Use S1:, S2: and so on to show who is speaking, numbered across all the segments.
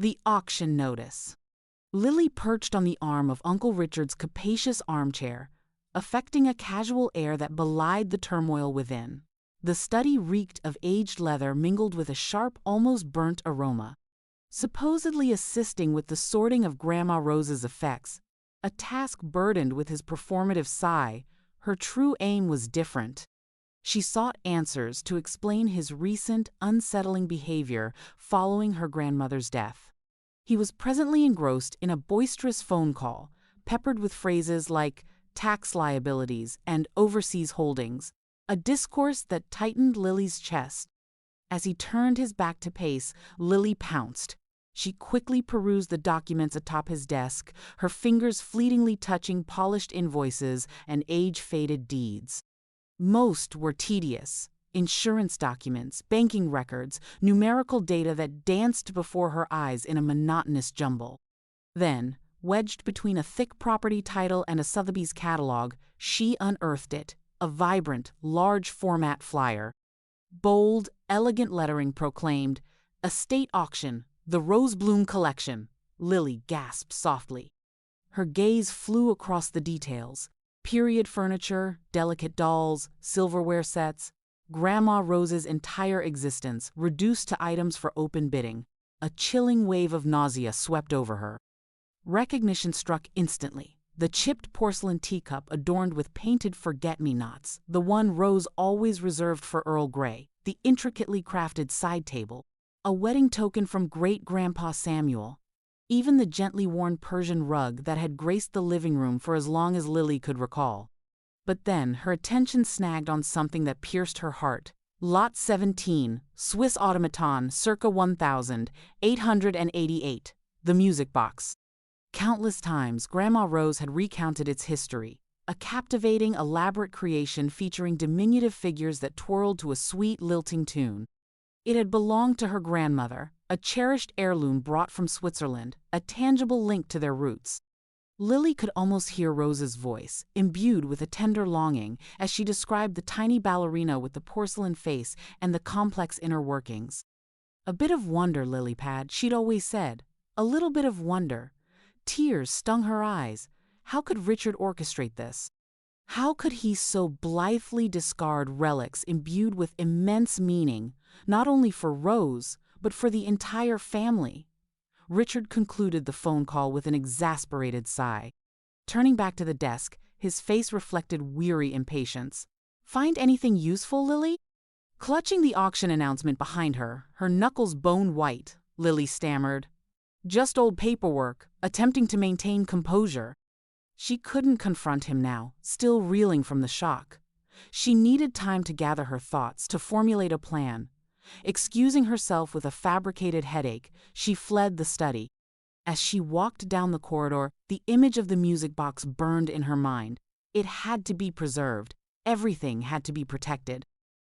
S1: The auction notice. Lily perched on the arm of Uncle Richard's capacious armchair, affecting a casual air that belied the turmoil within. The study reeked of aged leather mingled with a sharp, almost burnt aroma. Supposedly assisting with the sorting of Grandma Rose's effects, a task burdened with his performative sigh, her true aim was different. She sought answers to explain his recent, unsettling behavior following her grandmother's death. He was presently engrossed in a boisterous phone call, peppered with phrases like tax liabilities and overseas holdings, a discourse that tightened Lily's chest. As he turned his back to pace, Lily pounced. She quickly perused the documents atop his desk, her fingers fleetingly touching polished invoices and age-faded deeds. Most were tedious. Insurance documents, banking records, numerical data that danced before her eyes in a monotonous jumble. Then, wedged between a thick property title and a Sotheby's catalog, she unearthed it, a vibrant, large-format flyer. Bold, elegant lettering proclaimed, "Estate Auction, the Rosebloom Collection." Lily gasped softly. Her gaze flew across the details. Period furniture, delicate dolls, silverware sets. Grandma Rose's entire existence reduced to items for open bidding. A chilling wave of nausea swept over her. Recognition struck instantly. The chipped porcelain teacup adorned with painted forget-me-nots, the one Rose always reserved for Earl Grey, the intricately crafted side table, a wedding token from great-grandpa Samuel, even the gently worn Persian rug that had graced the living room for as long as Lily could recall. But then her attention snagged on something that pierced her heart. Lot 17, Swiss automaton, circa 1888, the music box. Countless times, Grandma Rose had recounted its history, a captivating, elaborate creation featuring diminutive figures that twirled to a sweet, lilting tune. It had belonged to her grandmother, a cherished heirloom brought from Switzerland, a tangible link to their roots. Lily could almost hear Rose's voice, imbued with a tender longing, as she described the tiny ballerina with the porcelain face and the complex inner workings. A bit of wonder, Lilypad, she'd always said. A little bit of wonder. Tears stung her eyes. How could Richard orchestrate this? How could he so blithely discard relics imbued with immense meaning, not only for Rose, but for the entire family? Richard concluded the phone call with an exasperated sigh. Turning back to the desk, his face reflected weary impatience. "Find anything useful, Lily?" Clutching the auction announcement behind her, her knuckles bone white, Lily stammered. "Just old paperwork, attempting to maintain composure." She couldn't confront him now, still reeling from the shock. She needed time to gather her thoughts, to formulate a plan. Excusing herself with a fabricated headache, she fled the study. As she walked down the corridor, the image of the music box burned in her mind. It had to be preserved. Everything had to be protected.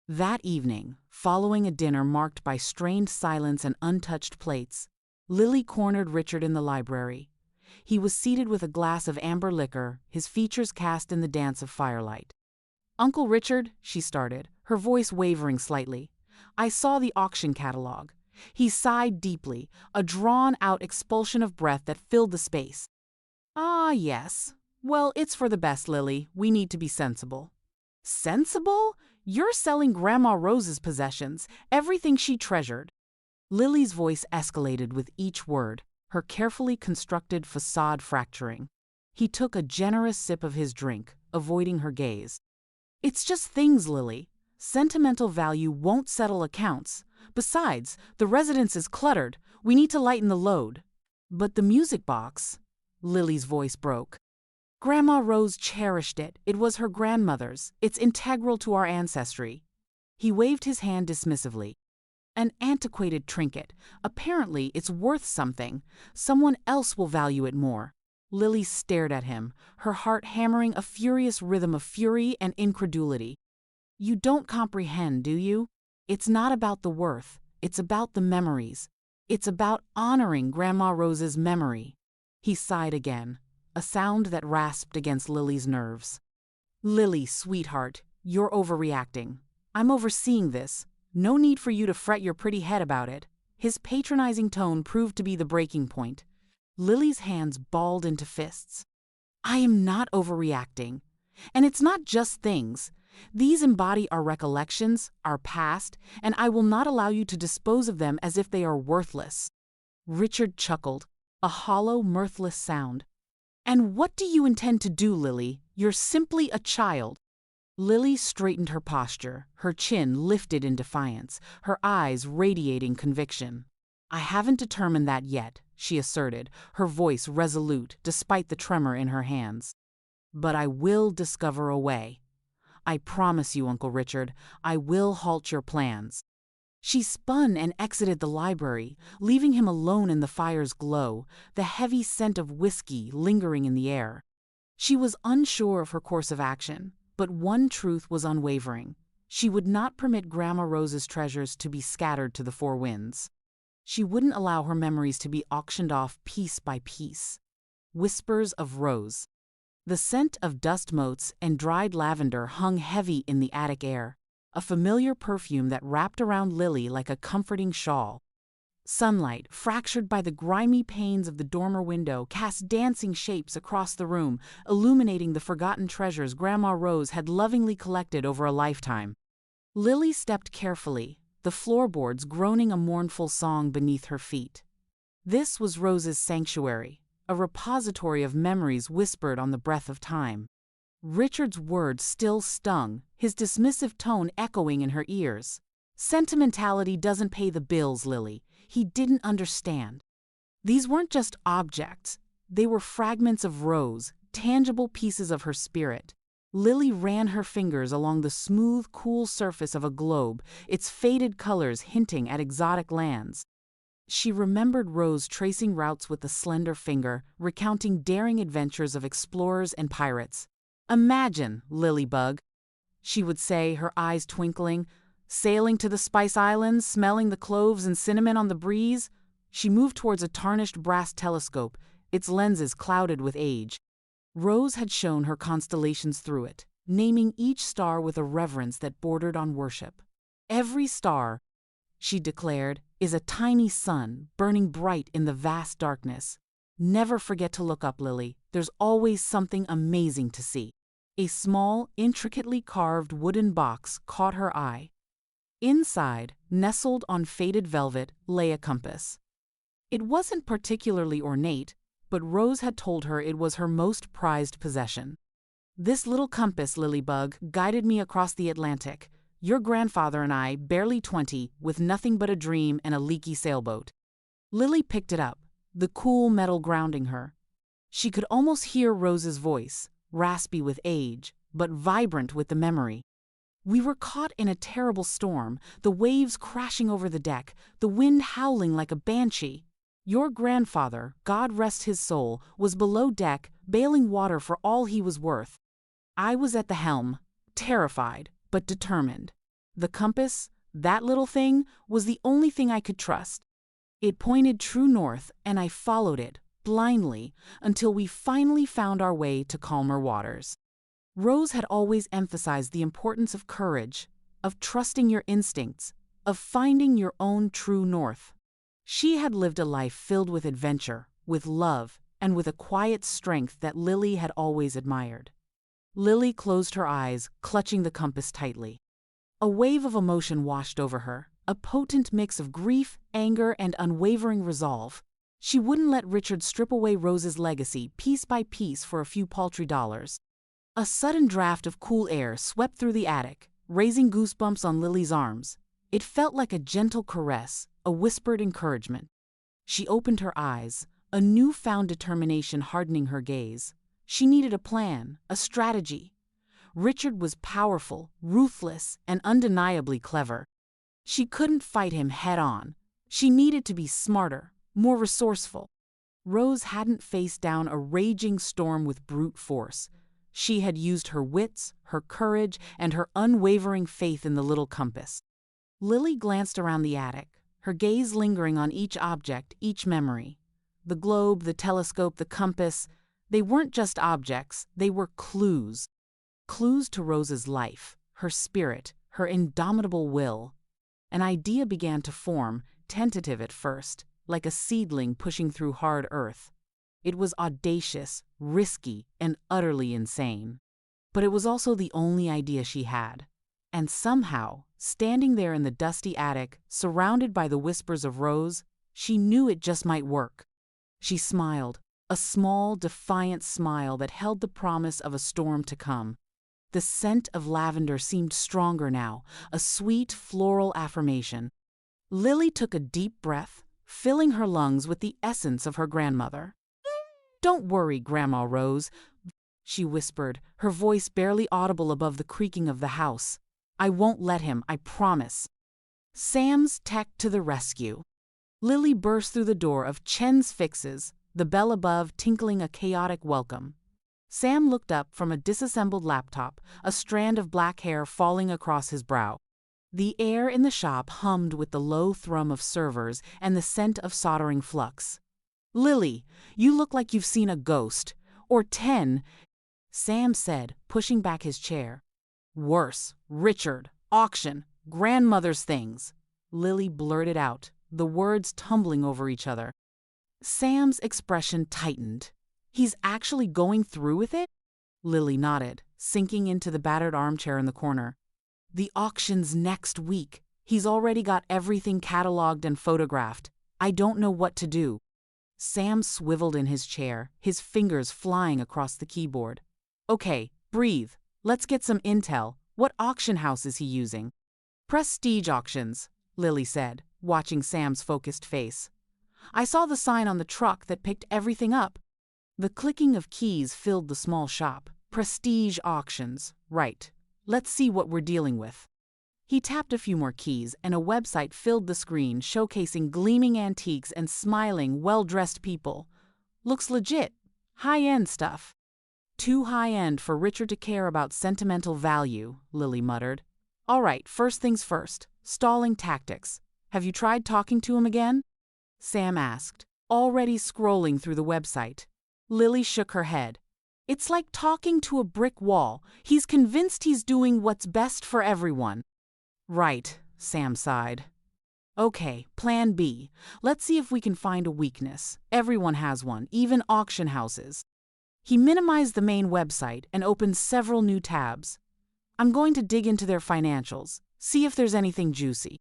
S1: That evening, following a dinner marked by strained silence and untouched plates, Lily cornered Richard in the library. He was seated with a glass of amber liquor, his features cast in the dance of firelight. "Uncle Richard," she started, her voice wavering slightly, "I saw the auction catalog." He sighed deeply, a drawn-out expulsion of breath that filled the space. "Ah, yes. Well, it's for the best, Lily. We need to be sensible." "Sensible? You're selling Grandma Rose's possessions, everything she treasured." Lily's voice escalated with each word, her carefully constructed facade fracturing. He took a generous sip of his drink, avoiding her gaze. "It's just things, Lily. Sentimental value won't settle accounts. Besides, the residence is cluttered. We need to lighten the load." "But the music box," Lily's voice broke. "Grandma Rose cherished it. It was her grandmother's. It's integral to our ancestry." He waved his hand dismissively. "An antiquated trinket. Apparently, it's worth something. Someone else will value it more." Lily stared at him, her heart hammering a furious rhythm of fury and incredulity. "You don't comprehend, do you? It's not about the worth. It's about the memories. It's about honoring Grandma Rose's memory." He sighed again, a sound that rasped against Lily's nerves. "Lily, sweetheart, you're overreacting. I'm overseeing this. No need for you to fret your pretty head about it. His patronizing tone proved to be the breaking point. Lily's hands balled into fists. I am not overreacting. And it's not just things. These embody our recollections, our past, and I will not allow you to dispose of them as if they are worthless. Richard chuckled, a hollow, mirthless sound. And what do you intend to do, Lily? You're simply a child. Lily straightened her posture, her chin lifted in defiance, her eyes radiating conviction. I haven't determined that yet, she asserted, her voice resolute despite the tremor in her hands. But I will discover a way. I promise you, Uncle Richard, I will halt your plans. She spun and exited the library, leaving him alone in the fire's glow, the heavy scent of whiskey lingering in the air. She was unsure of her course of action, but one truth was unwavering. She would not permit Grandma Rose's treasures to be scattered to the four winds. She wouldn't allow her memories to be auctioned off piece by piece. Whispers of Rose. The scent of dust motes and dried lavender hung heavy in the attic air, a familiar perfume that wrapped around Lily like a comforting shawl. Sunlight, fractured by the grimy panes of the dormer window, cast dancing shapes across the room, illuminating the forgotten treasures Grandma Rose had lovingly collected over a lifetime. Lily stepped carefully, the floorboards groaning a mournful song beneath her feet. This was Rose's sanctuary, a repository of memories whispered on the breath of time. Richard's words still stung, his dismissive tone echoing in her ears. Sentimentality doesn't pay the bills, Lily. He didn't understand. These weren't just objects. They were fragments of Rose, tangible pieces of her spirit. Lily ran her fingers along the smooth, cool surface of a globe, its faded colors hinting at exotic lands. She remembered Rose tracing routes with a slender finger, recounting daring adventures of explorers and pirates. Imagine, Lilybug, she would say, her eyes twinkling, sailing to the Spice Islands, smelling the cloves and cinnamon on the breeze. She moved towards a tarnished brass telescope, its lenses clouded with age. Rose had shown her constellations through it, naming each star with a reverence that bordered on worship. Every star, she declared, is a tiny sun burning bright in the vast darkness. Never forget to look up, Lily. There's always something amazing to see. A small, intricately carved wooden box caught her eye. Inside, nestled on faded velvet, lay a compass. It wasn't particularly ornate, but Rose had told her it was her most prized possession. This little compass, Lilybug, guided me across the Atlantic. Your grandfather and I, barely 20, with nothing but a dream and a leaky sailboat. Lily picked it up, the cool metal grounding her. She could almost hear Rose's voice, raspy with age, but vibrant with the memory. We were caught in a terrible storm, the waves crashing over the deck, the wind howling like a banshee. Your grandfather, God rest his soul, was below deck, bailing water for all he was worth. I was at the helm, terrified, but determined. The compass, that little thing, was the only thing I could trust. It pointed true north, and I followed it, blindly, until we finally found our way to calmer waters. Rose had always emphasized the importance of courage, of trusting your instincts, of finding your own true north. She had lived a life filled with adventure, with love, and with a quiet strength that Lily had always admired. Lily closed her eyes, clutching the compass tightly. A wave of emotion washed over her, a potent mix of grief, anger, and unwavering resolve. She wouldn't let Richard strip away Rose's legacy piece by piece for a few paltry dollars. A sudden draft of cool air swept through the attic, raising goosebumps on Lily's arms. It felt like a gentle caress, a whispered encouragement. She opened her eyes, a newfound determination hardening her gaze. She needed a plan, a strategy. Richard was powerful, ruthless, and undeniably clever. She couldn't fight him head-on. She needed to be smarter, more resourceful. Rose hadn't faced down a raging storm with brute force. She had used her wits, her courage, and her unwavering faith in the little compass. Lily glanced around the attic, her gaze lingering on each object, each memory. The globe, the telescope, the compass, they weren't just objects, they were clues. Clues to Rose's life, her spirit, her indomitable will. An idea began to form, tentative at first, like a seedling pushing through hard earth. It was audacious, risky, and utterly insane. But it was also the only idea she had. And somehow, standing there in the dusty attic, surrounded by the whispers of Rose, she knew it just might work. She smiled, a small, defiant smile that held the promise of a storm to come. The scent of lavender seemed stronger now, a sweet, floral affirmation. Lily took a deep breath, filling her lungs with the essence of her grandmother. "Don't worry, Grandma Rose," she whispered, her voice barely audible above the creaking of the house. "I won't let him, I promise." Sam's tech to the rescue. Lily burst through the door of Chen's Fixes, the bell above tinkling a chaotic welcome. Sam looked up from a disassembled laptop, a strand of black hair falling across his brow. The air in the shop hummed with the low thrum of servers and the scent of soldering flux. "Lily, you look like you've seen a ghost. Or 10, Sam said, pushing back his chair. "Worse. Richard. Auction. Grandmother's things," Lily blurted out, the words tumbling over each other. Sam's expression tightened. "He's actually going through with it?" Lily nodded, sinking into the battered armchair in the corner. "The auction's next week. He's already got everything cataloged and photographed. I don't know what to do." Sam swiveled in his chair, his fingers flying across the keyboard. "Okay, breathe. Let's get some intel. What auction house is he using?" "Prestige Auctions," Lily said, watching Sam's focused face. "I saw the sign on the truck that picked everything up." The clicking of keys filled the small shop. "Prestige Auctions. Right. Let's see what we're dealing with." He tapped a few more keys, and a website filled the screen, showcasing gleaming antiques and smiling, well-dressed people. "Looks legit. High-end stuff." "Too high-end for Richard to care about sentimental value," Lily muttered. "All right, first things first. Stalling tactics. Have you tried talking to him again?" Sam asked, already scrolling through the website. Lily shook her head. "It's like talking to a brick wall. He's convinced he's doing what's best for everyone." "Right," Sam sighed. "Okay, plan B. Let's see if we can find a weakness. Everyone has one, even auction houses." He minimized the main website and opened several new tabs. "I'm going to dig into their financials, see if there's anything juicy."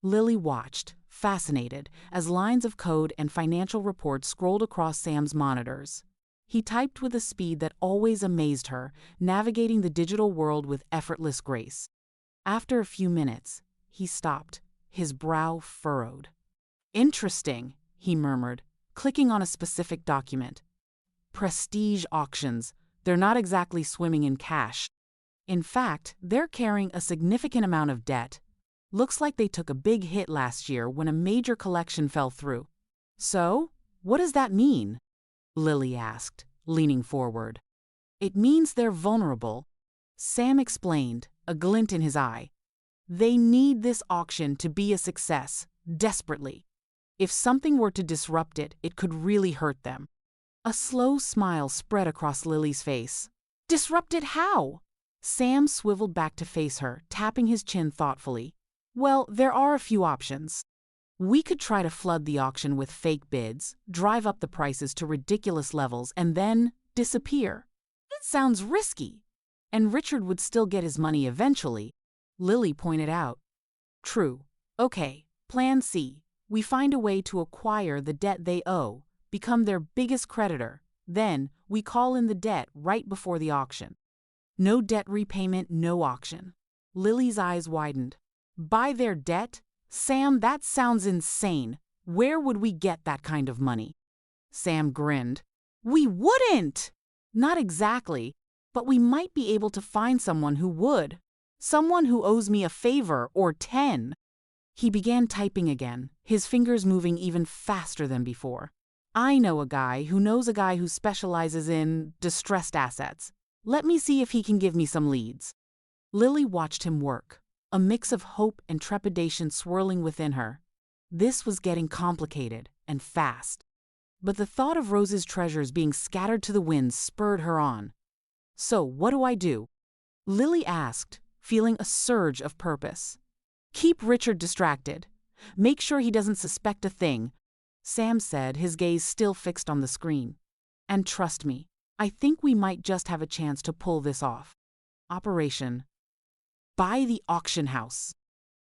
S1: Lily watched, fascinated, as lines of code and financial reports scrolled across Sam's monitors. He typed with a speed that always amazed her, navigating the digital world with effortless grace. After a few minutes, he stopped, his brow furrowed. "Interesting," he murmured, clicking on a specific document. "Prestige Auctions. They're not exactly swimming in cash. In fact, they're carrying a significant amount of debt. Looks like they took a big hit last year when a major collection fell through." "So, what does that mean?" Lily asked, leaning forward. "It means they're vulnerable," Sam explained, a glint in his eye. "They need this auction to be a success, desperately. If something were to disrupt it, it could really hurt them." A slow smile spread across Lily's face. "Disrupt it how?" Sam swiveled back to face her, tapping his chin thoughtfully. "Well, there are a few options. We could try to flood the auction with fake bids, drive up the prices to ridiculous levels, and then disappear. It sounds risky. And Richard would still get his money eventually," Lily pointed out. "True. Okay, plan C. We find a way to acquire the debt they owe, become their biggest creditor. Then, we call in the debt right before the auction." "No debt repayment, no auction." Lily's eyes widened. "Buy their debt? Sam, that sounds insane. Where would we get that kind of money?" Sam grinned. "We wouldn't!" "Not exactly, but we might be able to find someone who would. Someone who owes me a favor or 10. He began typing again, his fingers moving even faster than before. "I know a guy who specializes in distressed assets. Let me see if he can give me some leads." Lily watched him work, a mix of hope and trepidation swirling within her. This was getting complicated and fast. But the thought of Rose's treasures being scattered to the winds spurred her on. "So, what do I do?" Lily asked, feeling a surge of purpose. "Keep Richard distracted. Make sure he doesn't suspect a thing, Sam said, his gaze still fixed on the screen. And trust me, I think we might just have a chance to pull this off. Operation Buy the Auction House.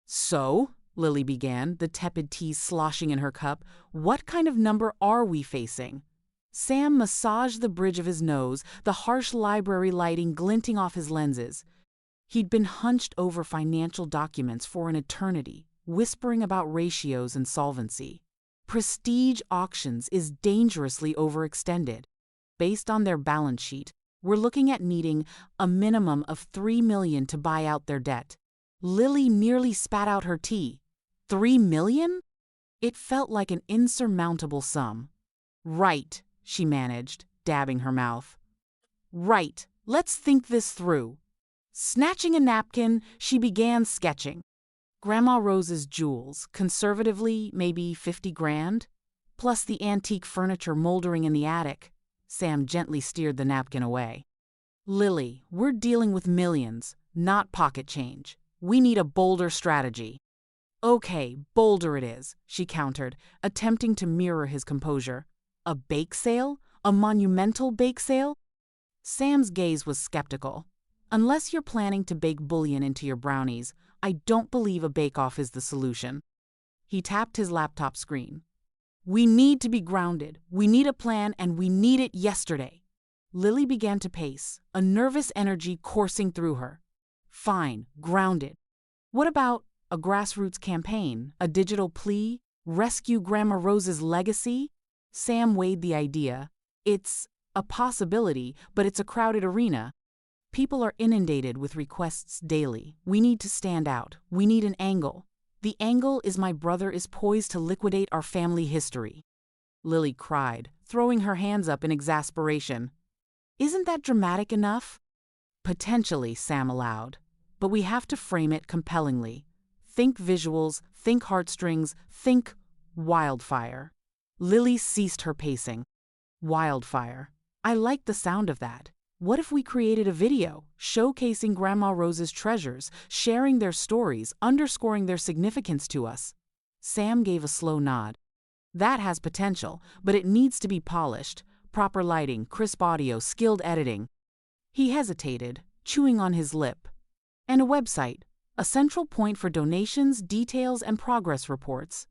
S1: So, Lily began, the tepid tea sloshing in her cup, what kind of number are we facing? Sam massaged the bridge of his nose, the harsh library lighting glinting off his lenses. He'd been hunched over financial documents for an eternity, whispering about ratios and solvency. Prestige Auctions is dangerously overextended. Based on their balance sheet, we're looking at needing a minimum of $3 million to buy out their debt. Lily nearly spat out her tea. $3 million? It felt like an insurmountable sum. Right, she managed, dabbing her mouth. Right, let's think this through. Snatching a napkin, she began sketching. Grandma Rose's jewels, conservatively maybe 50 grand, plus the antique furniture moldering in the attic. Sam gently steered the napkin away. Lily, we're dealing with millions, not pocket change. We need a bolder strategy. Okay, bolder it is, she countered, attempting to mirror his composure. A bake sale? A monumental bake sale? Sam's gaze was skeptical. Unless you're planning to bake bullion into your brownies, I don't believe a bake-off is the solution. He tapped his laptop screen. We need to be grounded, we need a plan, and we need it yesterday. Lily began to pace, a nervous energy coursing through her. Fine, grounded. What about a grassroots campaign, a digital plea, rescue Grandma Rose's legacy? Sam weighed the idea. It's a possibility, but it's a crowded arena. People are inundated with requests daily. We need to stand out. We need an angle. The angle is my brother is poised to liquidate our family history. Lily cried, throwing her hands up in exasperation. Isn't that dramatic enough? Potentially, Sam allowed. But we have to frame it compellingly. Think visuals, think heartstrings, think wildfire. Lily ceased her pacing. Wildfire. I like the sound of that. What if we created a video, showcasing Grandma Rose's treasures, sharing their stories, underscoring their significance to us? Sam gave a slow nod. That has potential, but it needs to be polished. Proper lighting, crisp audio, skilled editing. He hesitated, chewing on his lip. And a website, a central point for donations, details, and progress reports.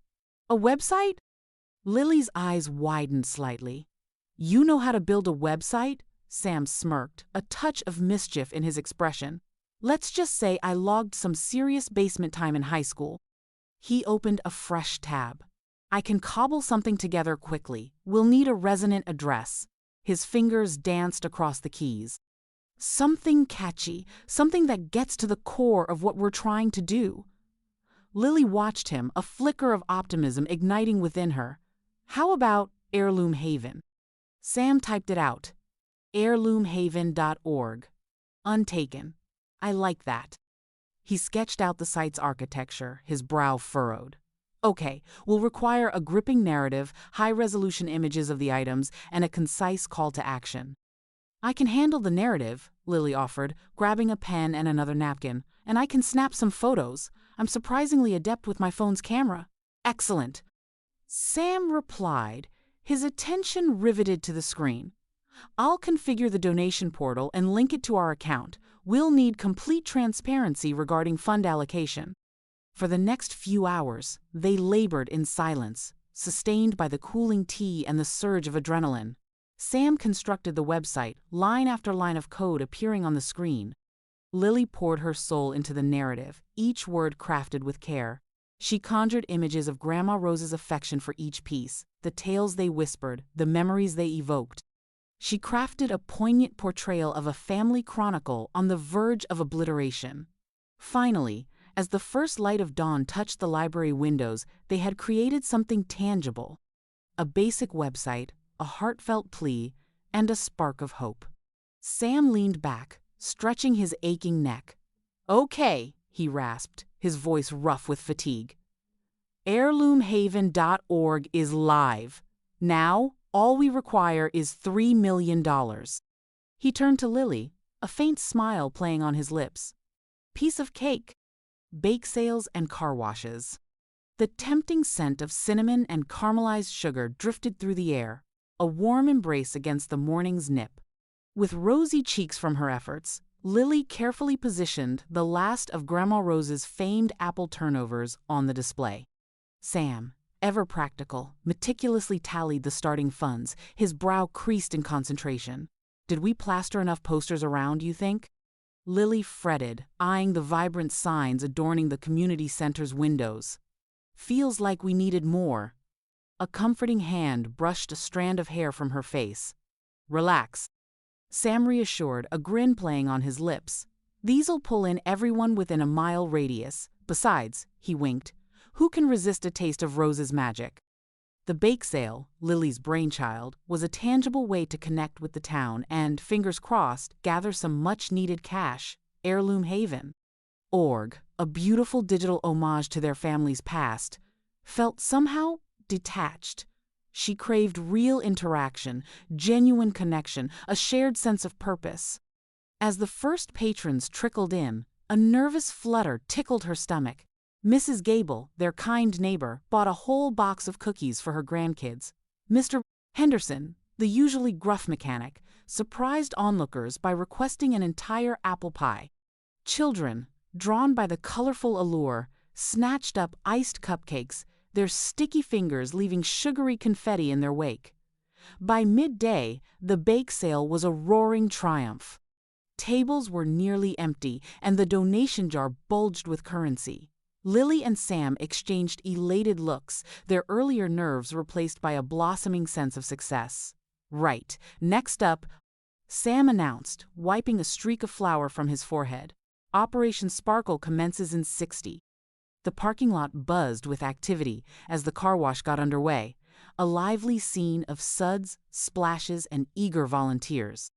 S1: A website? Lily's eyes widened slightly. You know how to build a website? Sam smirked, a touch of mischief in his expression. Let's just say I logged some serious basement time in high school. He opened a fresh tab. I can cobble something together quickly. We'll need a resonant address. His fingers danced across the keys. Something catchy, something that gets to the core of what we're trying to do. Lily watched him, a flicker of optimism igniting within her. How about Heirloom Haven? Sam typed it out. heirloomhaven.org. Untaken. I like that. He sketched out the site's architecture, his brow furrowed. Okay, we'll require a gripping narrative, high-resolution images of the items, and a concise call to action. I can handle the narrative, Lily offered, grabbing a pen and another napkin, and I can snap some photos. I'm surprisingly adept with my phone's camera. Excellent. Sam replied, his attention riveted to the screen. I'll configure the donation portal and link it to our account. We'll need complete transparency regarding fund allocation. For the next few hours, they labored in silence, sustained by the cooling tea and the surge of adrenaline. Sam constructed the website, line after line of code appearing on the screen. Lily poured her soul into the narrative, each word crafted with care. She conjured images of Grandma Rose's affection for each piece, the tales they whispered, the memories they evoked. She crafted a poignant portrayal of a family chronicle on the verge of obliteration. Finally, as the first light of dawn touched the library windows, they had created something tangible. A basic website, a heartfelt plea, and a spark of hope. Sam leaned back, stretching his aching neck. Okay, he rasped, his voice rough with fatigue. Heirloomhaven.org is live. Now, all we require is $3 million. He turned to Lily, a faint smile playing on his lips. Piece of cake. Bake sales and car washes. The tempting scent of cinnamon and caramelized sugar drifted through the air, a warm embrace against the morning's nip. With rosy cheeks from her efforts, Lily carefully positioned the last of Grandma Rose's famed apple turnovers on the display. Sam, ever practical, meticulously tallied the starting funds, his brow creased in concentration. Did we plaster enough posters around, you think? Lily fretted, eyeing the vibrant signs adorning the community center's windows. Feels like we needed more. A comforting hand brushed a strand of hair from her face. Relax. Sam reassured, a grin playing on his lips. These'll pull in everyone within a mile radius. Besides, he winked, who can resist a taste of Rose's magic? The bake sale, Lily's brainchild, was a tangible way to connect with the town and, fingers crossed, gather some much-needed cash. Heirloom Haven. Org, a beautiful digital homage to their family's past, felt somehow detached. She craved real interaction, genuine connection, a shared sense of purpose. As the first patrons trickled in, a nervous flutter tickled her stomach. Mrs. Gable, their kind neighbor, bought a whole box of cookies for her grandkids. Mr. Henderson, the usually gruff mechanic, surprised onlookers by requesting an entire apple pie. Children, drawn by the colorful allure, snatched up iced cupcakes, their sticky fingers leaving sugary confetti in their wake. By midday, the bake sale was a roaring triumph. Tables were nearly empty, and the donation jar bulged with currency. Lily and Sam exchanged elated looks, their earlier nerves replaced by a blossoming sense of success. Right, next up, Sam announced, wiping a streak of flour from his forehead. Operation Sparkle commences in 60. The parking lot buzzed with activity as the car wash got underway, a lively scene of suds, splashes, and eager volunteers.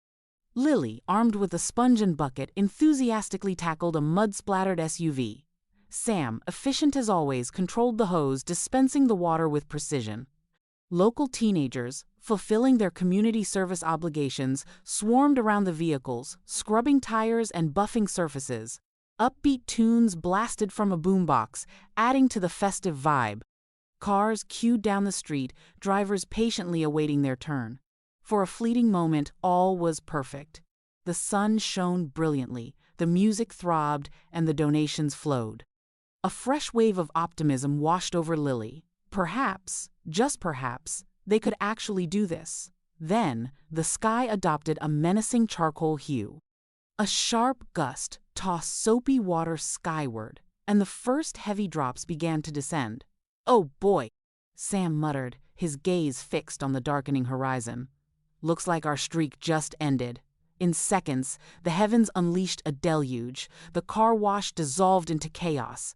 S1: Lily, armed with a sponge and bucket, enthusiastically tackled a mud-splattered SUV. Sam, efficient as always, controlled the hose, dispensing the water with precision. Local teenagers, fulfilling their community service obligations, swarmed around the vehicles, scrubbing tires and buffing surfaces. Upbeat tunes blasted from a boombox, adding to the festive vibe. Cars queued down the street, drivers patiently awaiting their turn. For a fleeting moment, all was perfect. The sun shone brilliantly, the music throbbed, and the donations flowed. A fresh wave of optimism washed over Lily. Perhaps, just perhaps, they could actually do this. Then, the sky adopted a menacing charcoal hue. A sharp gust tossed soapy water skyward, and the first heavy drops began to descend. "Oh boy," Sam muttered, his gaze fixed on the darkening horizon. "Looks like our streak just ended." In seconds, the heavens unleashed a deluge. The car wash dissolved into chaos.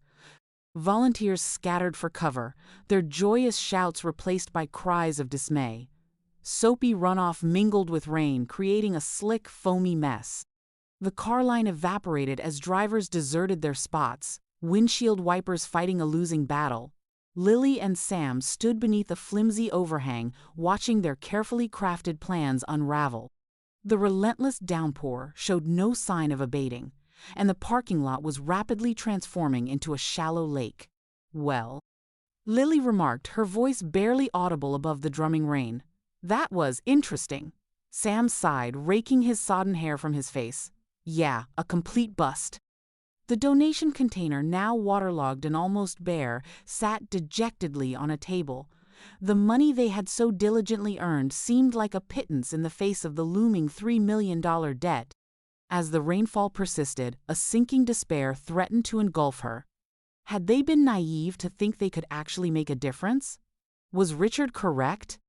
S1: Volunteers scattered for cover, their joyous shouts replaced by cries of dismay. Soapy runoff mingled with rain, creating a slick, foamy mess. The car line evaporated as drivers deserted their spots, windshield wipers fighting a losing battle. Lily and Sam stood beneath a flimsy overhang, watching their carefully crafted plans unravel. The relentless downpour showed no sign of abating, and the parking lot was rapidly transforming into a shallow lake. "Well," Lily remarked, her voice barely audible above the drumming rain. "That was interesting." Sam sighed, raking his sodden hair from his face. "Yeah, a complete bust." The donation container, now waterlogged and almost bare, sat dejectedly on a table. The money they had so diligently earned seemed like a pittance in the face of the looming $3 million debt. As the rainfall persisted, a sinking despair threatened to engulf her. Had they been naive to think they could actually make a difference? Was Richard correct?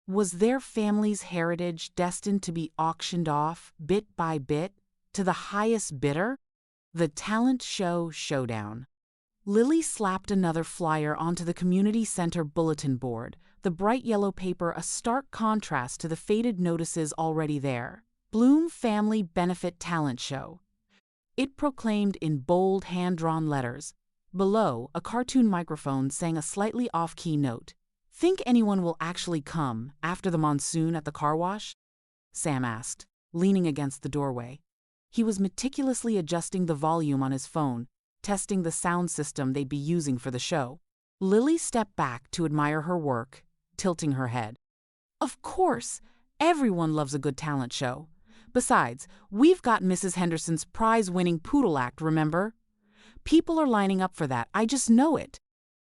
S1: Was their family's heritage destined to be auctioned off, bit by bit, to the highest bidder? The talent show showdown. Lily slapped another flyer onto the community center bulletin board, the bright yellow paper a stark contrast to the faded notices already there. Bloom Family Benefit Talent Show. It proclaimed in bold, hand-drawn letters. Below, a cartoon microphone sang a slightly off-key note. "Think anyone will actually come after the monsoon at the car wash?" Sam asked, leaning against the doorway. He was meticulously adjusting the volume on his phone, testing the sound system they'd be using for the show. Lily stepped back to admire her work, tilting her head. Of course, everyone loves a good talent show. Besides, we've got Mrs. Henderson's prize-winning poodle act, remember? People are lining up for that, I just know it.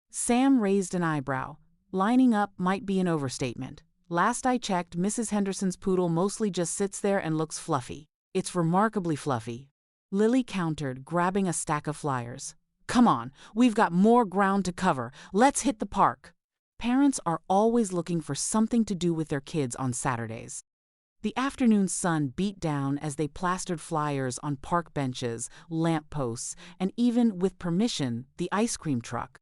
S1: Sam raised an eyebrow. Lining up might be an overstatement. Last I checked, Mrs. Henderson's poodle mostly just sits there and looks fluffy. It's remarkably fluffy. Lily countered, grabbing a stack of flyers. Come on, we've got more ground to cover. Let's hit the park. Parents are always looking for something to do with their kids on Saturdays. The afternoon sun beat down as they plastered flyers on park benches, lamp posts, and even, with permission, the ice cream truck.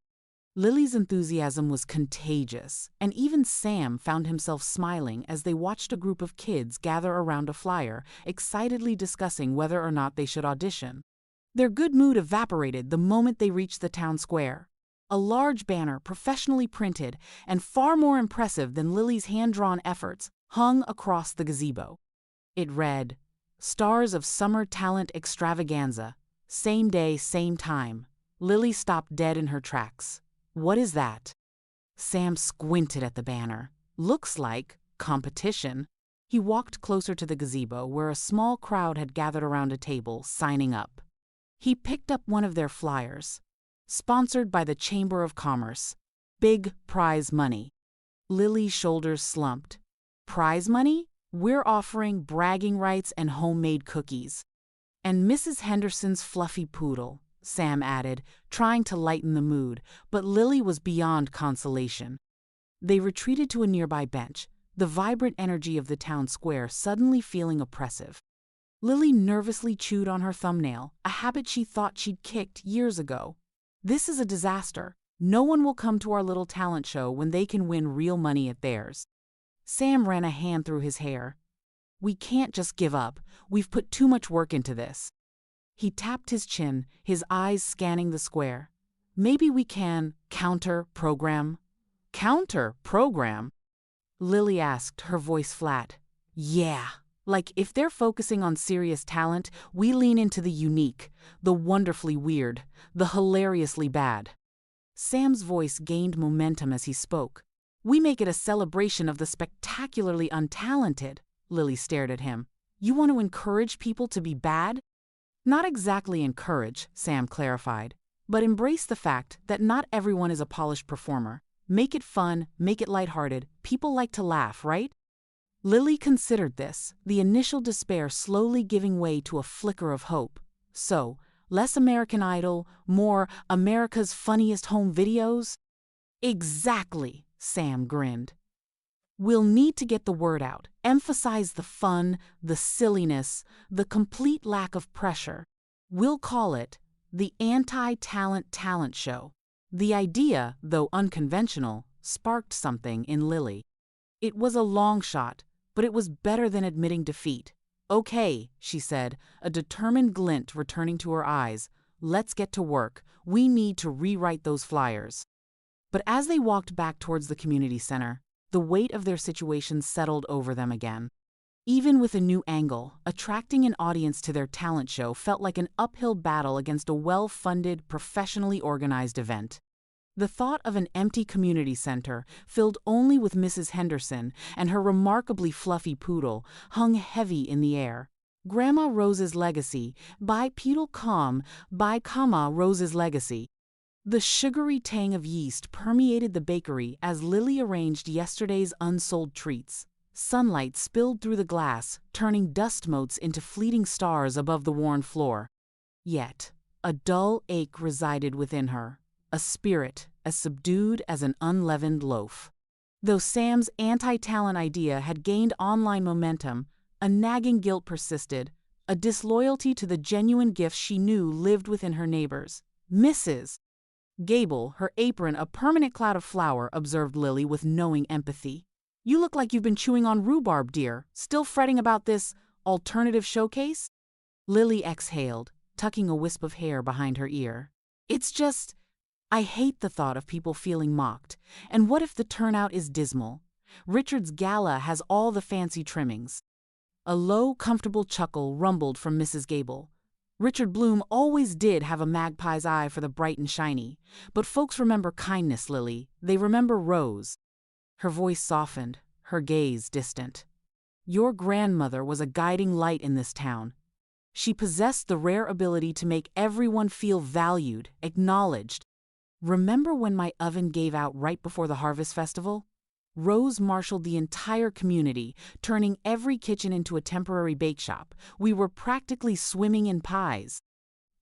S1: Lily's enthusiasm was contagious, and even Sam found himself smiling as they watched a group of kids gather around a flyer, excitedly discussing whether or not they should audition. Their good mood evaporated the moment they reached the town square. A large banner, professionally printed and far more impressive than Lily's hand-drawn efforts, hung across the gazebo. It read, "Stars of Summer Talent Extravaganza. Same day, same time." Lily stopped dead in her tracks. What is that? Sam squinted at the banner. Looks like competition. He walked closer to the gazebo where a small crowd had gathered around a table, signing up. He picked up one of their flyers. Sponsored by the Chamber of Commerce. Big prize money. Lily's shoulders slumped. Prize money? We're offering bragging rights and homemade cookies. And Mrs. Henderson's fluffy poodle, Sam added, trying to lighten the mood, but Lily was beyond consolation. They retreated to a nearby bench, the vibrant energy of the town square suddenly feeling oppressive. Lily nervously chewed on her thumbnail, a habit she thought she'd kicked years ago. This is a disaster. No one will come to our little talent show when they can win real money at theirs. Sam ran a hand through his hair. We can't just give up. We've put too much work into this. He tapped his chin, his eyes scanning the square. Maybe we can counter-program. Counter-program? Lily asked, her voice flat. Yeah, like if they're focusing on serious talent, we lean into the unique, the wonderfully weird, the hilariously bad. Sam's voice gained momentum as he spoke. We make it a celebration of the spectacularly untalented. Lily stared at him. You want to encourage people to be bad? Not exactly encourage, Sam clarified, but embrace the fact that not everyone is a polished performer. Make it fun, make it lighthearted. People like to laugh, right? Lily considered this, the initial despair slowly giving way to a flicker of hope. So, less American Idol, more America's Funniest Home Videos? Exactly, Sam grinned. We'll need to get the word out, emphasize the fun, the silliness, the complete lack of pressure. We'll call it the Anti-Talent Talent Show. The idea, though unconventional, sparked something in Lily. It was a long shot, but it was better than admitting defeat. Okay, she said, a determined glint returning to her eyes. Let's get to work. We need to rewrite those flyers. But as they walked back towards the community center, the weight of their situation settled over them again. Even with a new angle, attracting an audience to their talent show felt like an uphill battle against a well-funded, professionally organized event. The thought of an empty community center, filled only with Mrs. Henderson and her remarkably fluffy poodle, hung heavy in the air. Grandma Rose's legacy, by Peedle Com, by comma Rose's legacy. The sugary tang of yeast permeated the bakery as Lily arranged yesterday's unsold treats. Sunlight spilled through the glass, turning dust motes into fleeting stars above the worn floor. Yet, a dull ache resided within her, a spirit as subdued as an unleavened loaf. Though Sam's anti-talent idea had gained online momentum, a nagging guilt persisted, a disloyalty to the genuine gifts she knew lived within her neighbors. Mrs. Gable, her apron a permanent cloud of flour, observed Lily with knowing empathy. You look like you've been chewing on rhubarb, dear. Still fretting about this alternative showcase? Lily exhaled, tucking a wisp of hair behind her ear. It's just, I hate the thought of people feeling mocked. And what if the turnout is dismal? Richard's gala has all the fancy trimmings. A low, comfortable chuckle rumbled from Mrs. Gable. Richard Bloom always did have a magpie's eye for the bright and shiny, but folks remember kindness, Lily. They remember Rose. Her voice softened, her gaze distant. Your grandmother was a guiding light in this town. She possessed the rare ability to make everyone feel valued, acknowledged. Remember when my oven gave out right before the Harvest Festival? Rose marshaled the entire community, turning every kitchen into a temporary bake shop. We were practically swimming in pies.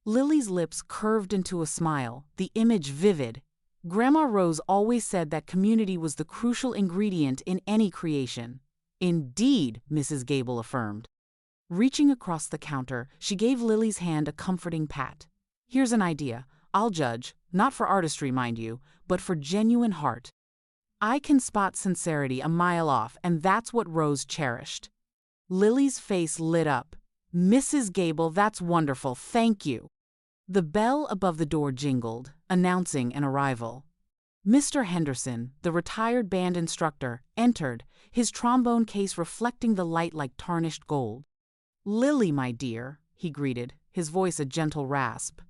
S1: Lily's lips curved into a smile, the image vivid. Grandma Rose always said that community was the crucial ingredient in any creation. Indeed, Mrs. Gable affirmed. Reaching across the counter, she gave Lily's hand a comforting pat. Here's an idea. I'll judge, not for artistry, mind you, but for genuine heart. I can spot sincerity a mile off, and that's what Rose cherished. Lily's face lit up. Mrs. Gable, that's wonderful, thank you. The bell above the door jingled, announcing an arrival. Mr. Henderson, the retired band instructor, entered, his trombone case reflecting the light like tarnished gold. Lily, my dear, he greeted, his voice a gentle rasp.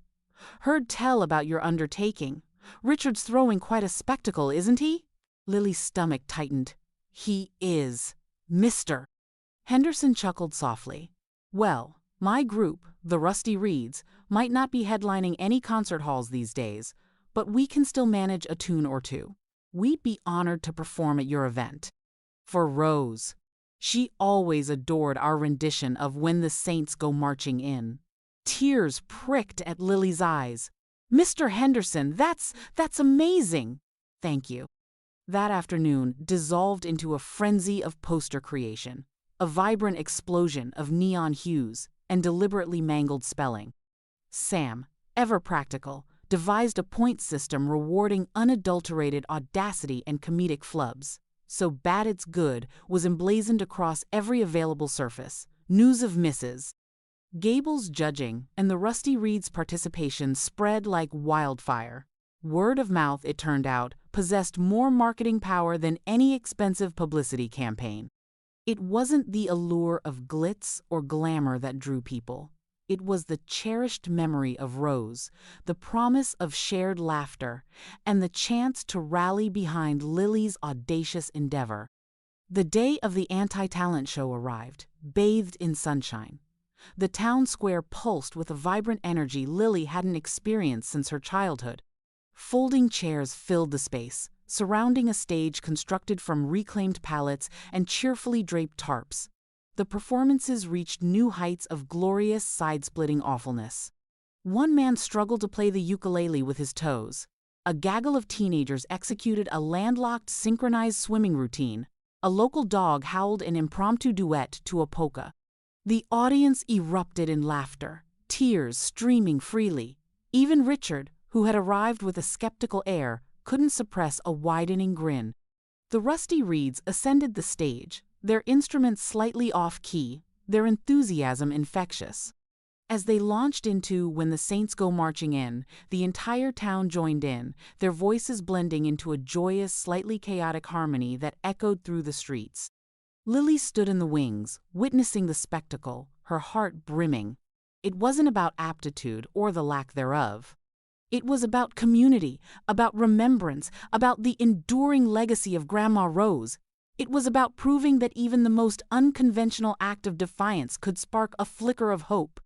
S1: Heard tell about your undertaking. Richard's throwing quite a spectacle, isn't he? Lily's stomach tightened. He is. Mr. Henderson chuckled softly. Well, my group, the Rusty Reeds, might not be headlining any concert halls these days, but we can still manage a tune or two. We'd be honored to perform at your event. For Rose. She always adored our rendition of When the Saints Go Marching In. Tears pricked at Lily's eyes. Mr. Henderson, that's amazing. Thank you. That afternoon dissolved into a frenzy of poster creation, a vibrant explosion of neon hues and deliberately mangled spelling. Sam, ever practical, devised a point system rewarding unadulterated audacity and comedic flubs. So Bad It's Good was emblazoned across every available surface. News of Mrs. Gable's judging and the Rusty Reeds' participation spread like wildfire. Word of mouth, it turned out, possessed more marketing power than any expensive publicity campaign. It wasn't the allure of glitz or glamour that drew people. It was the cherished memory of Rose, the promise of shared laughter, and the chance to rally behind Lily's audacious endeavor. The day of the anti-talent show arrived, bathed in sunshine. The town square pulsed with a vibrant energy Lily hadn't experienced since her childhood. Folding chairs filled the space, surrounding a stage constructed from reclaimed pallets and cheerfully draped tarps. The performances reached new heights of glorious side-splitting awfulness. One man struggled to play the ukulele with his toes. A gaggle of teenagers executed a landlocked synchronized swimming routine. A local dog howled an impromptu duet to a polka. The audience erupted in laughter, tears streaming freely. Even Richard, who had arrived with a skeptical air, couldn't suppress a widening grin. The Rusty Reeds ascended the stage, their instruments slightly off-key, their enthusiasm infectious. As they launched into When the Saints Go Marching In, the entire town joined in, their voices blending into a joyous, slightly chaotic harmony that echoed through the streets. Lily stood in the wings, witnessing the spectacle, her heart brimming. It wasn't about aptitude or the lack thereof. It was about community, about remembrance, about the enduring legacy of Grandma Rose. It was about proving that even the most unconventional act of defiance could spark a flicker of hope.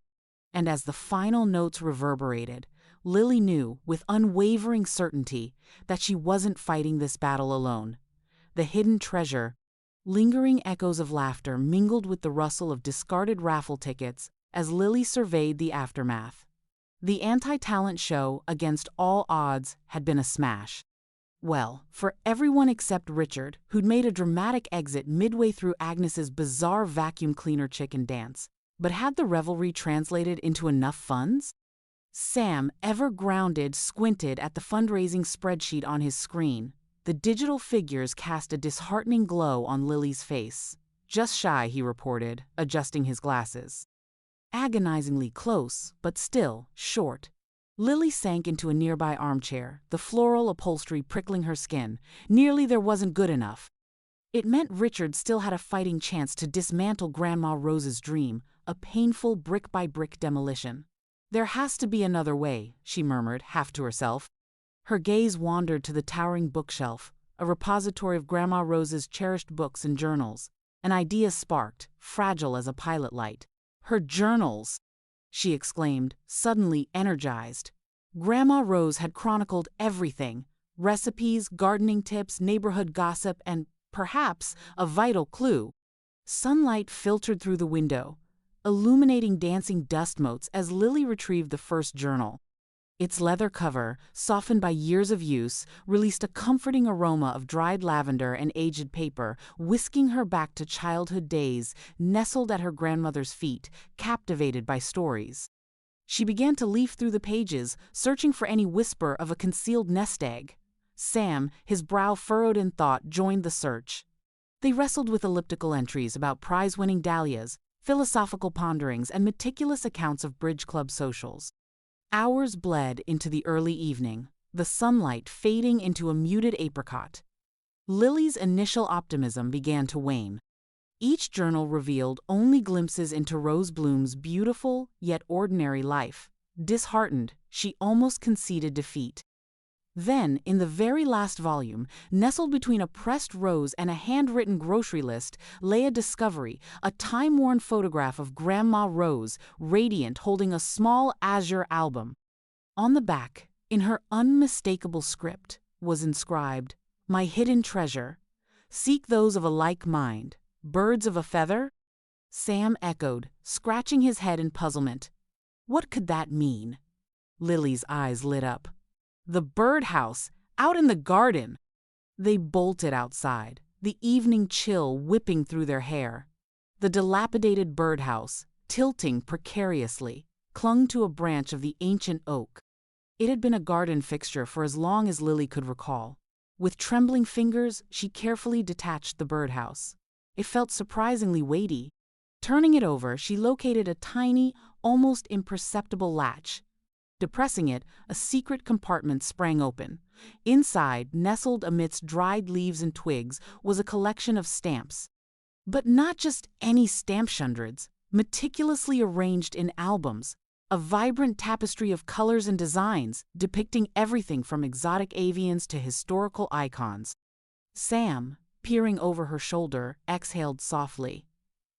S1: And as the final notes reverberated, Lily knew, with unwavering certainty, that she wasn't fighting this battle alone. The hidden treasure, lingering echoes of laughter mingled with the rustle of discarded raffle tickets as Lily surveyed the aftermath. The anti-talent show, against all odds, had been a smash. Well, for everyone except Richard, who'd made a dramatic exit midway through Agnes's bizarre vacuum cleaner chicken dance. But had the revelry translated into enough funds? Sam, ever grounded, squinted at the fundraising spreadsheet on his screen. The digital figures cast a disheartening glow on Lily's face. Just shy, he reported, adjusting his glasses. Agonizingly close, but still short. Lily sank into a nearby armchair, the floral upholstery prickling her skin. Nearly there wasn't good enough. It meant Richard still had a fighting chance to dismantle Grandma Rose's dream, a painful brick-by-brick demolition. There has to be another way, she murmured, half to herself. Her gaze wandered to the towering bookshelf, a repository of Grandma Rose's cherished books and journals. An idea sparked, fragile as a pilot light. Her journals! She exclaimed, suddenly energized. Grandma Rose had chronicled everything: recipes, gardening tips, neighborhood gossip, and, perhaps, a vital clue. Sunlight filtered through the window, illuminating dancing dust motes as Lily retrieved the first journal. Its leather cover, softened by years of use, released a comforting aroma of dried lavender and aged paper, whisking her back to childhood days, nestled at her grandmother's feet, captivated by stories. She began to leaf through the pages, searching for any whisper of a concealed nest egg. Sam, his brow furrowed in thought, joined the search. They wrestled with elliptical entries about prize-winning dahlias, philosophical ponderings, and meticulous accounts of bridge club socials. Hours bled into the early evening, the sunlight fading into a muted apricot. Lily's initial optimism began to wane. Each journal revealed only glimpses into Rose Bloom's beautiful yet ordinary life. Disheartened, she almost conceded defeat. Then, in the very last volume, nestled between a pressed rose and a handwritten grocery list, lay a discovery: a time-worn photograph of Grandma Rose, radiant, holding a small azure album. On the back, in her unmistakable script, was inscribed, "My hidden treasure. Seek those of a like mind. Birds of a feather?" Sam echoed, scratching his head in puzzlement. What could that mean? Lily's eyes lit up. The birdhouse, out in the garden! They bolted outside, the evening chill whipping through their hair. The dilapidated birdhouse, tilting precariously, clung to a branch of the ancient oak. It had been a garden fixture for as long as Lily could recall. With trembling fingers, she carefully detached the birdhouse. It felt surprisingly weighty. Turning it over, she located a tiny, almost imperceptible latch. Depressing it, a secret compartment sprang open. Inside, nestled amidst dried leaves and twigs, was a collection of stamps. But not just any stamp hundreds, meticulously arranged in albums, a vibrant tapestry of colors and designs, depicting everything from exotic avians to historical icons. Sam, peering over her shoulder, exhaled softly.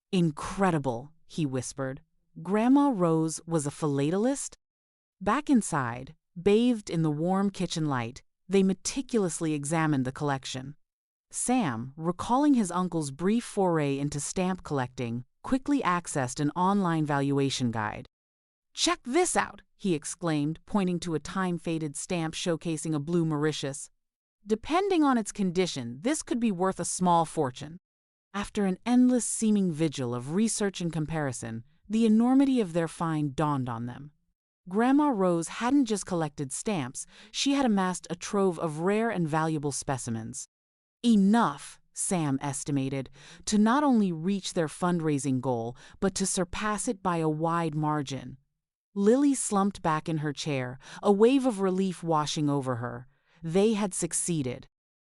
S1: "Incredible," he whispered. Grandma Rose was a philatelist? Back inside, bathed in the warm kitchen light, they meticulously examined the collection. Sam, recalling his uncle's brief foray into stamp collecting, quickly accessed an online valuation guide. "Check this out," he exclaimed, pointing to a time-faded stamp showcasing a blue Mauritius. "Depending on its condition, this could be worth a small fortune." After an endless seeming vigil of research and comparison, the enormity of their find dawned on them. Grandma Rose hadn't just collected stamps, she had amassed a trove of rare and valuable specimens. Enough, Sam estimated, to not only reach their fundraising goal, but to surpass it by a wide margin. Lily slumped back in her chair, a wave of relief washing over her. They had succeeded.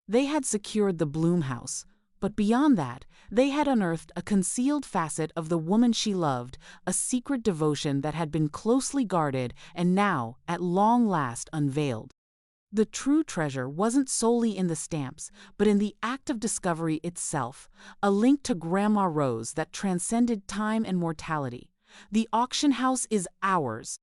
S1: They had secured the Bloom house. But beyond that, they had unearthed a concealed facet of the woman she loved, a secret devotion that had been closely guarded and now, at long last, unveiled. The true treasure wasn't solely in the stamps, but in the act of discovery itself, a link to Grandma Rose that transcended time and mortality. The auction house is ours.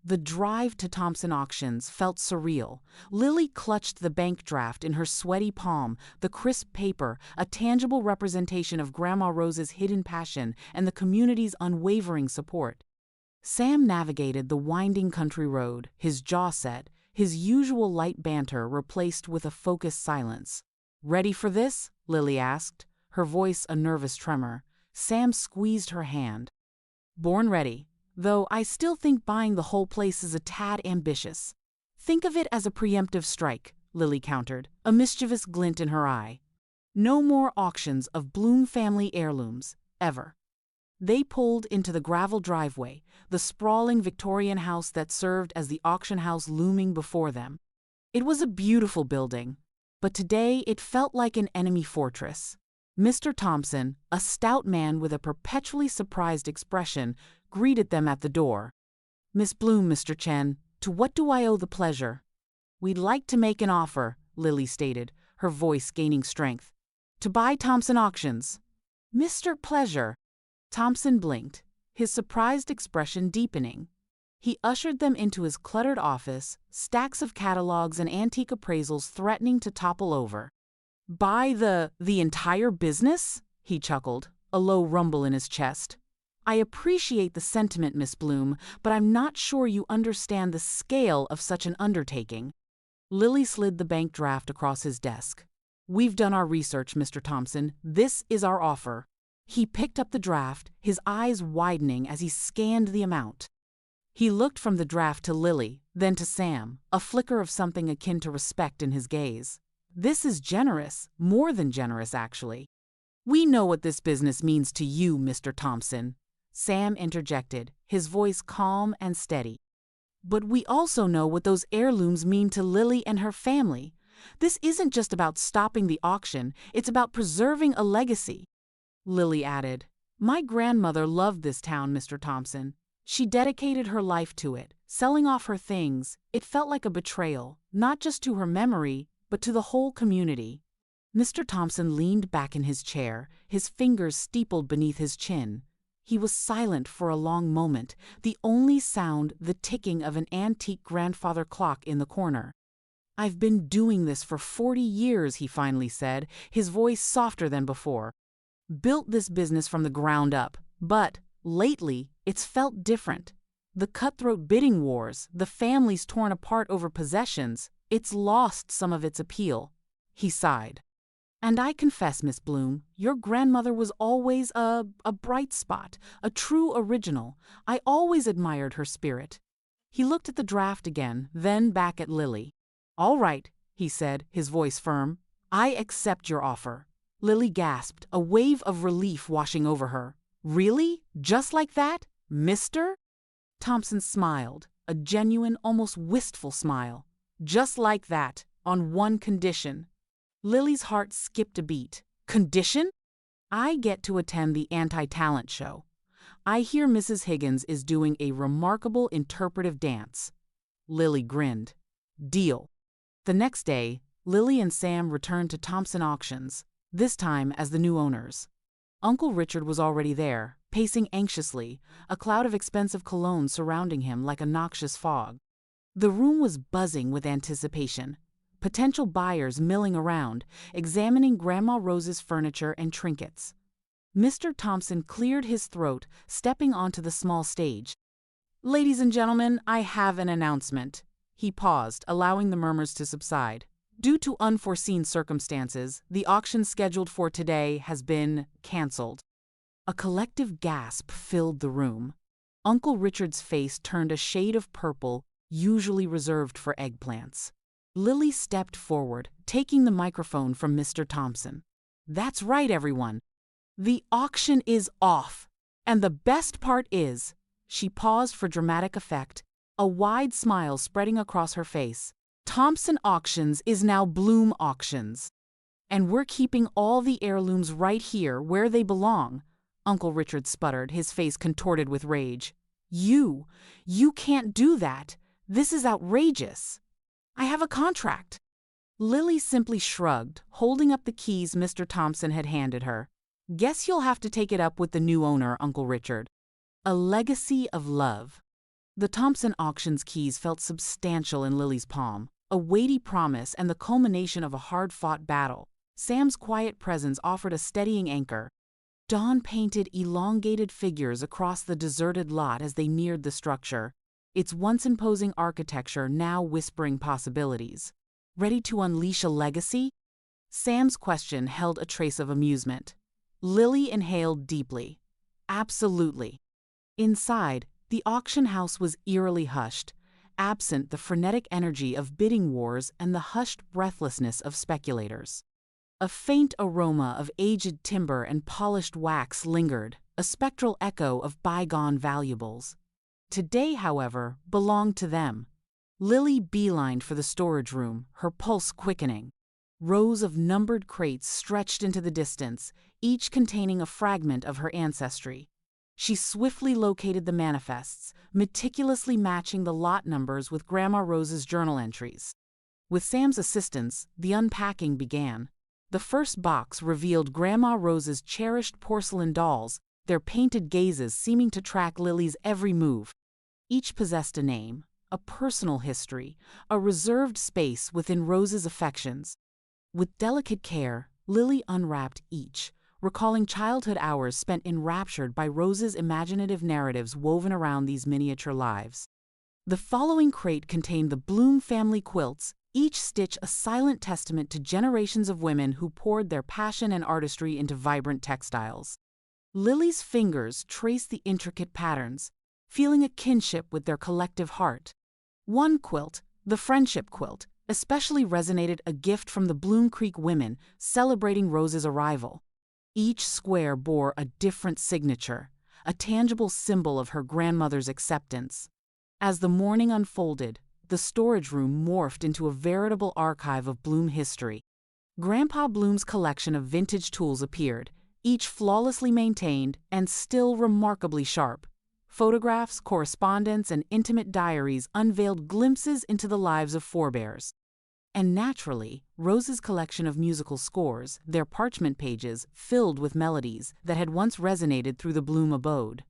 S1: The drive to Thompson Auctions felt surreal. Lily clutched the bank draft in her sweaty palm, the crisp paper, a tangible representation of Grandma Rose's hidden passion and the community's unwavering support. Sam navigated the winding country road, his jaw set, his usual light banter replaced with a focused silence. "Ready for this?" Lily asked, her voice a nervous tremor. Sam squeezed her hand. "Born ready. Though I still think buying the whole place is a tad ambitious." "Think of it as a preemptive strike," Lily countered, a mischievous glint in her eye. "No more auctions of Bloom family heirlooms, ever." They pulled into the gravel driveway, the sprawling Victorian house that served as the auction house looming before them. It was a beautiful building, but today it felt like an enemy fortress. Mr. Thompson, a stout man with a perpetually surprised expression, greeted them at the door. Miss Bloom, Mr. Chen, to what do I owe the pleasure? We'd like to make an offer, Lily stated, her voice gaining strength. To buy Thompson Auctions. Mr. Pleasure. Thompson blinked, his surprised expression deepening. He ushered them into his cluttered office, stacks of catalogs and antique appraisals threatening to topple over. Buy the entire business? He chuckled, a low rumble in his chest. I appreciate the sentiment, Miss Bloom, but I'm not sure you understand the scale of such an undertaking. Lily slid the bank draft across his desk. We've done our research, Mr. Thompson. This is our offer. He picked up the draft, his eyes widening as he scanned the amount. He looked from the draft to Lily, then to Sam, a flicker of something akin to respect in his gaze. This is generous, more than generous, actually. We know what this business means to you, Mr. Thompson, Sam interjected, his voice calm and steady. But we also know what those heirlooms mean to Lily and her family. This isn't just about stopping the auction, it's about preserving a legacy. Lily added, My grandmother loved this town, Mr. Thompson. She dedicated her life to it, selling off her things. It felt like a betrayal, not just to her memory, but to the whole community. Mr. Thompson leaned back in his chair, his fingers steepled beneath his chin. He was silent for a long moment, the only sound the ticking of an antique grandfather clock in the corner. I've been doing this for 40 years, he finally said, his voice softer than before. Built this business from the ground up, but, lately, it's felt different. The cutthroat bidding wars, the families torn apart over possessions, it's lost some of its appeal. He sighed. And I confess, Miss Bloom, your grandmother was always a bright spot, a true original. I always admired her spirit. He looked at the draft again, then back at Lily. All right, he said, his voice firm. I accept your offer. Lily gasped, a wave of relief washing over her. Really? Just like that? Mister? Thompson smiled, a genuine, almost wistful smile. Just like that, on one condition. Lily's heart skipped a beat. Condition? I get to attend the anti-talent show. I hear Mrs. Higgins is doing a remarkable interpretive dance. Lily grinned. Deal. The next day, Lily and Sam returned to Thompson Auctions, this time as the new owners. Uncle Richard was already there, pacing anxiously, a cloud of expensive cologne surrounding him like a noxious fog. The room was buzzing with anticipation. Potential buyers milling around, examining Grandma Rose's furniture and trinkets. Mr. Thompson cleared his throat, stepping onto the small stage. Ladies and gentlemen, I have an announcement. He paused, allowing the murmurs to subside. Due to unforeseen circumstances, the auction scheduled for today has been canceled. A collective gasp filled the room. Uncle Richard's face turned a shade of purple, usually reserved for eggplants. Lily stepped forward, taking the microphone from Mr. Thompson. That's right, everyone. The auction is off. And the best part is, she paused for dramatic effect, a wide smile spreading across her face. Thompson Auctions is now Bloom Auctions. And we're keeping all the heirlooms right here where they belong, Uncle Richard sputtered, his face contorted with rage. You can't do that. This is outrageous. I have a contract. Lily simply shrugged, holding up the keys Mr. Thompson had handed her. Guess you'll have to take it up with the new owner, Uncle Richard. A legacy of love. The Thompson Auctions keys felt substantial in Lily's palm, a weighty promise and the culmination of a hard-fought battle. Sam's quiet presence offered a steadying anchor. Dawn painted elongated figures across the deserted lot as they neared the structure, its once imposing architecture now whispering possibilities. Ready to unleash a legacy? Sam's question held a trace of amusement. Lily inhaled deeply. Absolutely. Inside, the auction house was eerily hushed, absent the frenetic energy of bidding wars and the hushed breathlessness of speculators. A faint aroma of aged timber and polished wax lingered, a spectral echo of bygone valuables. Today, however, belonged to them. Lily beelined for the storage room, her pulse quickening. Rows of numbered crates stretched into the distance, each containing a fragment of her ancestry. She swiftly located the manifests, meticulously matching the lot numbers with Grandma Rose's journal entries. With Sam's assistance, the unpacking began. The first box revealed Grandma Rose's cherished porcelain dolls, their painted gazes seeming to track Lily's every move. Each possessed a name, a personal history, a reserved space within Rose's affections. With delicate care, Lily unwrapped each, recalling childhood hours spent enraptured by Rose's imaginative narratives woven around these miniature lives. The following crate contained the Bloom family quilts, each stitch a silent testament to generations of women who poured their passion and artistry into vibrant textiles. Lily's fingers traced the intricate patterns, feeling a kinship with their collective heart. One quilt, the Friendship Quilt, especially resonated, a gift from the Bloom Creek women celebrating Rose's arrival. Each square bore a different signature, a tangible symbol of her grandmother's acceptance. As the morning unfolded, the storage room morphed into a veritable archive of Bloom history. Grandpa Bloom's collection of vintage tools appeared, each flawlessly maintained and still remarkably sharp. Photographs, correspondence, and intimate diaries unveiled glimpses into the lives of forebears. And naturally, Rose's collection of musical scores, their parchment pages filled with melodies that had once resonated through the Bloom abode.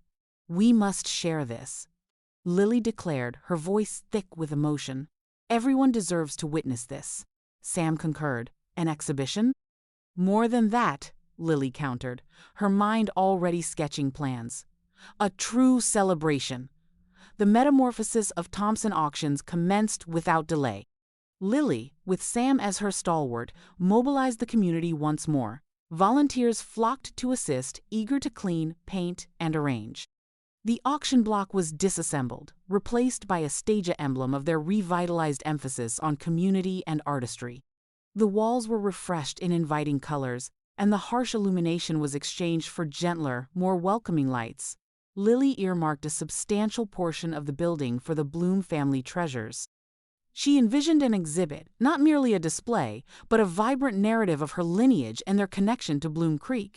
S1: "We must share this," Lily declared, her voice thick with emotion. "Everyone deserves to witness this." Sam concurred. "An exhibition?" "More than that," Lily countered, her mind already sketching plans. "A true celebration." The metamorphosis of Thompson Auctions commenced without delay. Lily, with Sam as her stalwart, mobilized the community once more. Volunteers flocked to assist, eager to clean, paint, and arrange. The auction block was disassembled, replaced by a stage emblem of their revitalized emphasis on community and artistry. The walls were refreshed in inviting colors, and the harsh illumination was exchanged for gentler, more welcoming lights. Lily earmarked a substantial portion of the building for the Bloom family treasures. She envisioned an exhibit, not merely a display, but a vibrant narrative of her lineage and their connection to Bloom Creek.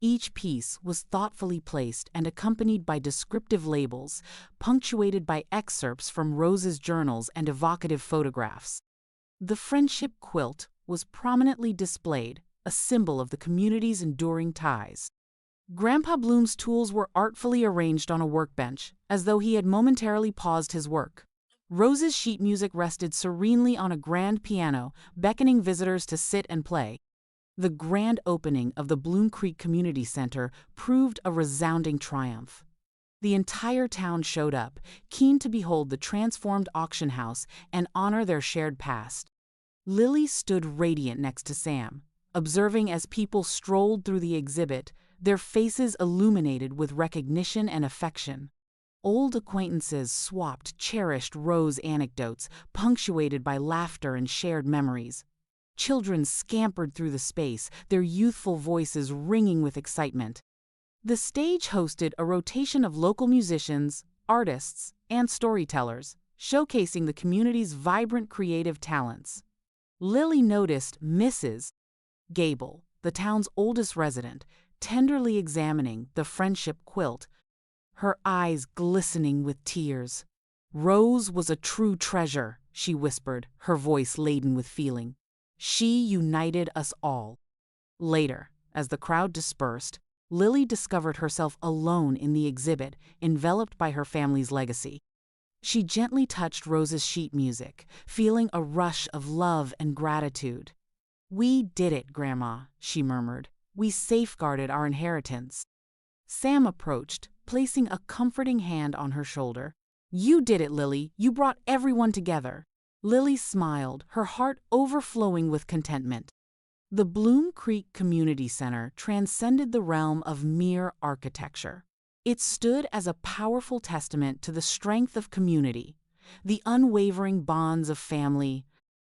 S1: Each piece was thoughtfully placed and accompanied by descriptive labels, punctuated by excerpts from Rose's journals and evocative photographs. The Friendship Quilt was prominently displayed, a symbol of the community's enduring ties. Grandpa Bloom's tools were artfully arranged on a workbench, as though he had momentarily paused his work. Rose's sheet music rested serenely on a grand piano, beckoning visitors to sit and play. The grand opening of the Bloom Creek Community Center proved a resounding triumph. The entire town showed up, keen to behold the transformed auction house and honor their shared past. Lily stood radiant next to Sam, observing as people strolled through the exhibit, their faces illuminated with recognition and affection. Old acquaintances swapped cherished Rose anecdotes, punctuated by laughter and shared memories. Children scampered through the space, their youthful voices ringing with excitement. The stage hosted a rotation of local musicians, artists, and storytellers, showcasing the community's vibrant creative talents. Lily noticed Mrs. Gable, the town's oldest resident, tenderly examining the Friendship Quilt, her eyes glistening with tears. "Rose was a true treasure," she whispered, her voice laden with feeling. "She united us all." Later, as the crowd dispersed, Lily discovered herself alone in the exhibit, enveloped by her family's legacy. She gently touched Rose's sheet music, feeling a rush of love and gratitude. "We did it, Grandma," she murmured. "We safeguarded our inheritance." Sam approached, placing a comforting hand on her shoulder. "You did it, Lily. You brought everyone together." Lily smiled, her heart overflowing with contentment. The Bloom Creek Community Center transcended the realm of mere architecture. It stood as a powerful testament to the strength of community, the unwavering bonds of family,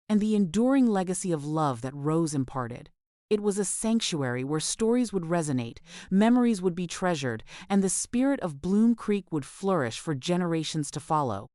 S1: and the enduring legacy of love that Rose imparted. It was a sanctuary where stories would resonate, memories would be treasured, and the spirit of Bloom Creek would flourish for generations to follow.